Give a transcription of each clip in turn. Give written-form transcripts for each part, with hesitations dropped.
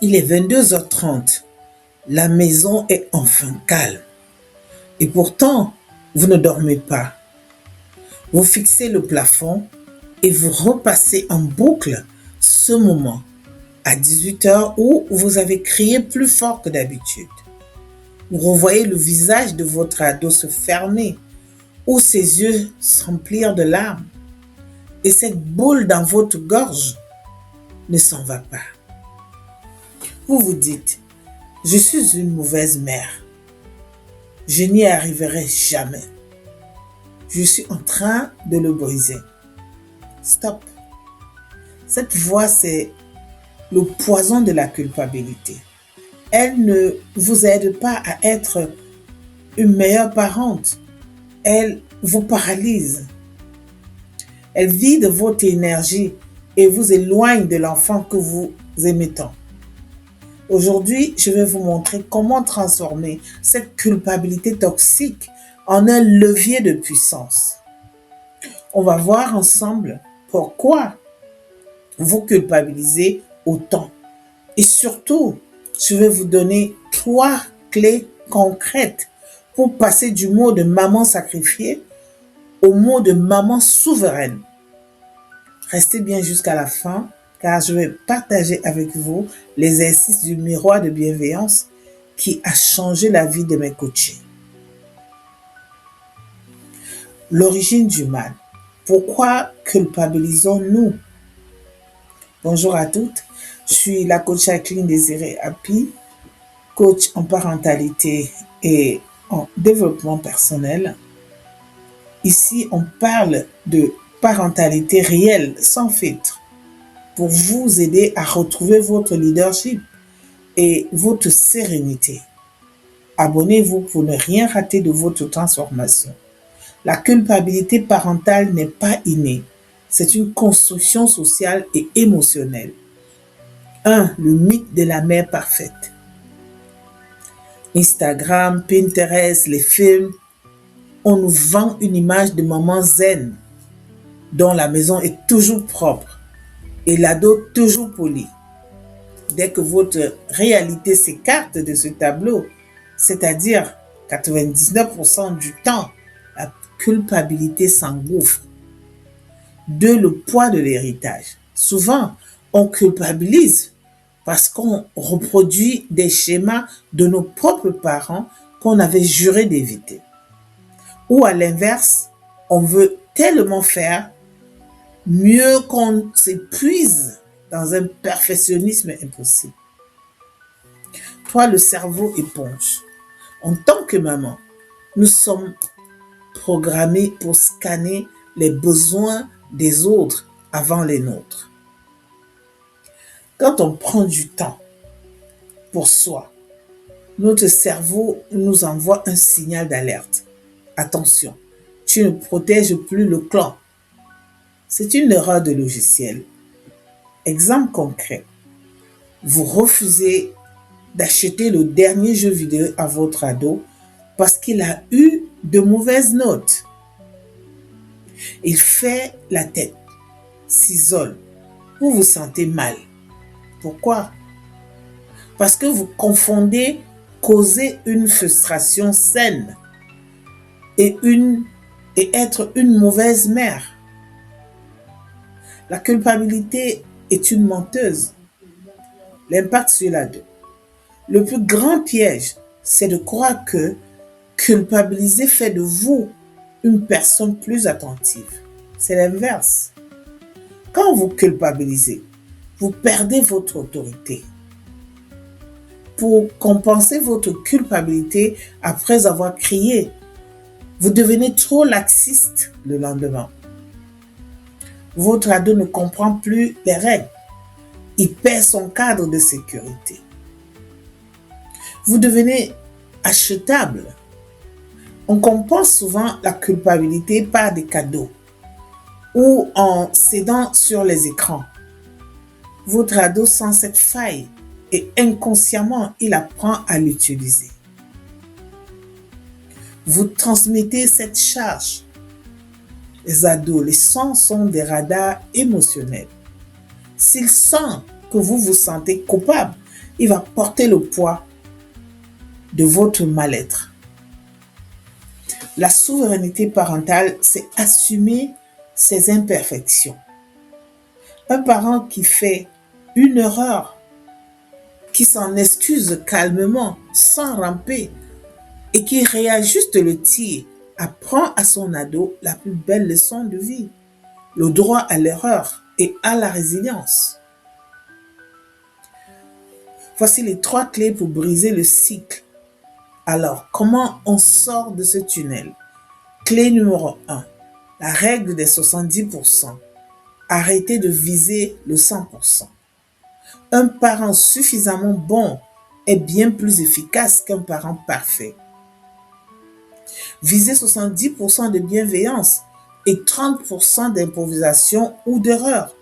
Il est 22h30. La maison est enfin calme. Et pourtant, vous ne dormez pas. Vous fixez le plafond et vous repassez en boucle ce moment à 18h où vous avez crié plus fort que d'habitude. Vous revoyez le visage de votre ado se fermer ou ses yeux s'emplir de larmes. Et cette boule dans votre gorge ne s'en va pas. Vous vous dites, je suis une mauvaise mère. Je n'y arriverai jamais. Je suis en train de le briser. Stop. Cette voix, c'est le poison de la culpabilité. Elle ne vous aide pas à être une meilleure parente. Elle vous paralyse. Elle vide votre énergie et vous éloigne de l'enfant que vous aimez tant. Aujourd'hui, je vais vous montrer comment transformer cette culpabilité toxique en un levier de puissance. On va voir ensemble pourquoi vous culpabilisez autant. Et surtout, je vais vous donner 3 clés concrètes pour passer du mot de maman sacrifiée au mot de maman souveraine. Restez bien jusqu'à la fin car je vais partager avec vous les exercices du miroir de bienveillance qui a changé la vie de mes coachés. L'origine du mal. Pourquoi culpabilisons-nous? Bonjour à toutes, je suis la coach Jacqueline Désirée Happy, coach en parentalité et en développement personnel. Ici, on parle de parentalité réelle, sans filtre, pour vous aider à retrouver votre leadership et votre sérénité. Abonnez-vous pour ne rien rater de votre transformation. La culpabilité parentale n'est pas innée. C'est une construction sociale et émotionnelle. 1. Le mythe de la mère parfaite. Instagram, Pinterest, les films, on nous vend une image de maman zen, dont la maison est toujours propre et l'ado toujours poli. Dès que votre réalité s'écarte de ce tableau, c'est-à-dire 99% du temps, la culpabilité s'engouffre. 2. Le poids de l'héritage. Souvent, on culpabilise parce qu'on reproduit des schémas de nos propres parents qu'on avait juré d'éviter. Ou à l'inverse, on veut tellement faire mieux qu'on s'épuise dans un perfectionnisme impossible. 3. Le cerveau éponge. En tant que maman, nous sommes programmés pour scanner les besoins des autres avant les nôtres. Quand on prend du temps pour soi, notre cerveau nous envoie un signal d'alerte. Attention, tu ne protèges plus le clan. C'est une erreur de logiciel. Exemple concret, vous refusez d'acheter le dernier jeu vidéo à votre ado parce qu'il a eu de mauvaises notes. Il fait la tête, s'isole, vous vous sentez mal. Pourquoi? Parce que vous confondez causer une frustration saine et être une mauvaise mère. La culpabilité est une menteuse. L'impact sur l'ado. Le plus grand piège, c'est de croire que culpabiliser fait de vous une personne plus attentive. C'est l'inverse. Quand vous culpabilisez, vous perdez votre autorité. Pour compenser votre culpabilité après avoir crié, vous devenez trop laxiste le lendemain. Votre ado ne comprend plus les règles. Il perd son cadre de sécurité. Vous devenez achetable. On compense souvent la culpabilité par des cadeaux ou en cédant sur les écrans. Votre ado sent cette faille et inconsciemment, il apprend à l'utiliser. Vous transmettez cette charge. Les adolescents sont des radars émotionnels. S'ils sentent que vous vous sentez coupable, il va porter le poids de votre mal-être. La souveraineté parentale, c'est assumer ses imperfections. Un parent qui fait une erreur, qui s'en excuse calmement, sans ramper, et qui réajuste le tir, apprend à son ado la plus belle leçon de vie, le droit à l'erreur et à la résilience. Voici les 3 clés pour briser le cycle. Alors, comment on sort de ce tunnel? Clé numéro 1, la règle des 70%. Arrêtez de viser le 100%. Un parent suffisamment bon est bien plus efficace qu'un parent parfait. Visez 70% de bienveillance et 30% d'improvisation ou d'erreur.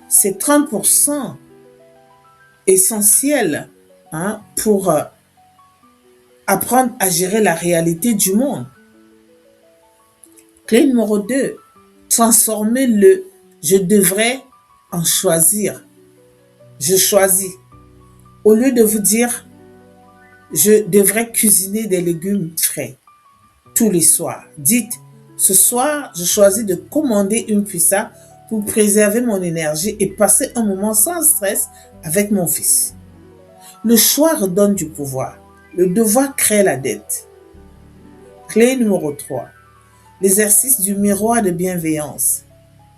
C'est 30% essentiel pour apprendre à gérer la réalité du monde. Clé numéro 2, transformez le « je devrais » en « choisir ». Je choisis. Au lieu de vous dire « je devrais cuisiner des légumes frais » tous les soirs, dites « ce soir, je choisis de commander une pizza pour préserver mon énergie et passer un moment sans stress avec mon fils ». Le choix redonne du pouvoir. Le devoir crée la dette. Clé numéro 3. L'exercice du miroir de bienveillance.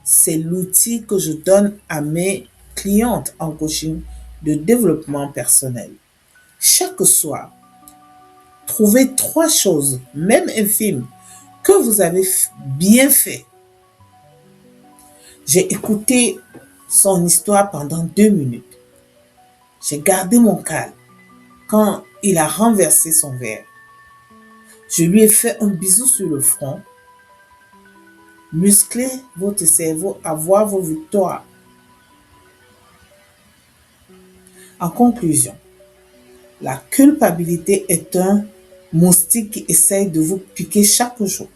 C'est l'outil que je donne à mes clientes en coaching de développement personnel. Chaque soir, trouvez 3 choses, même infimes, que vous avez bien fait. J'ai écouté son histoire pendant 2 minutes. J'ai gardé mon calme quand il a renversé son verre. Je lui ai fait un bisou sur le front. Musclez votre cerveau à voir vos victoires. En conclusion, la culpabilité est un moustique qui essaye de vous piquer chaque jour.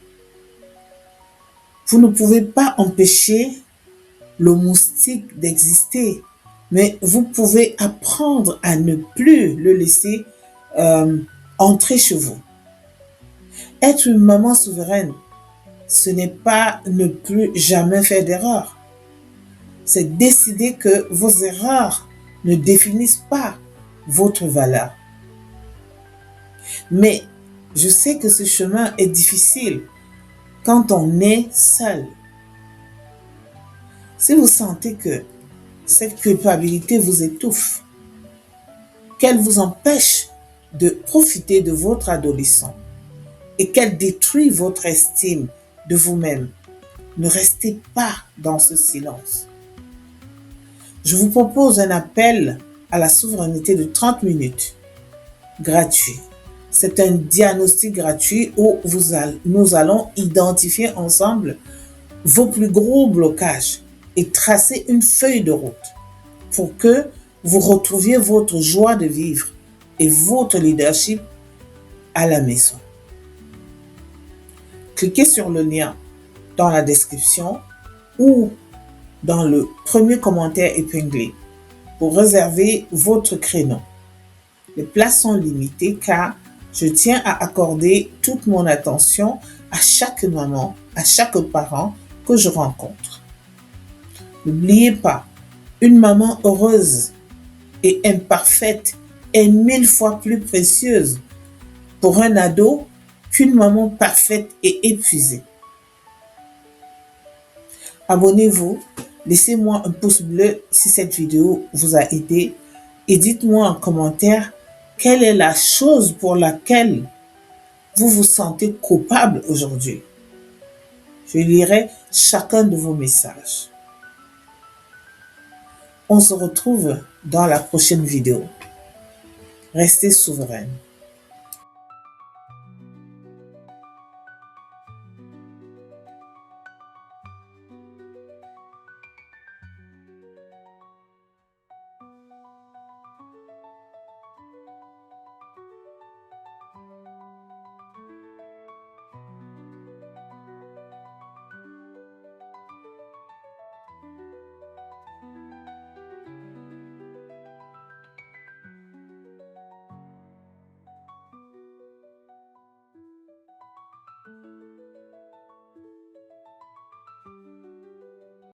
Vous ne pouvez pas empêcher le moustique d'exister, mais vous pouvez apprendre à ne plus le laisser entrer chez vous. Être une maman souveraine, ce n'est pas ne plus jamais faire d'erreur. C'est décider que vos erreurs ne définissent pas votre valeur. Mais je sais que ce chemin est difficile quand on est seul. Si vous sentez que cette culpabilité vous étouffe, qu'elle vous empêche de profiter de votre adolescent et qu'elle détruit votre estime de vous-même, ne restez pas dans ce silence. Je vous propose un appel à la souveraineté de 30 minutes, gratuit. C'est un diagnostic gratuit où nous allons identifier ensemble vos plus gros blocages et tracer une feuille de route pour que vous retrouviez votre joie de vivre et votre leadership à la maison. Cliquez sur le lien dans la description ou dans le premier commentaire épinglé pour réserver votre créneau. Les places sont limitées car je tiens à accorder toute mon attention à chaque maman, à chaque parent que je rencontre. N'oubliez pas, une maman heureuse et imparfaite est 1000 fois plus précieuse pour un ado qu'une maman parfaite et épuisée. Abonnez-vous, laissez-moi un pouce bleu si cette vidéo vous a aidé et dites-moi en commentaire quelle est la chose pour laquelle vous vous sentez coupable aujourd'hui. Je lirai chacun de vos messages. On se retrouve dans la prochaine vidéo. Restez souveraine.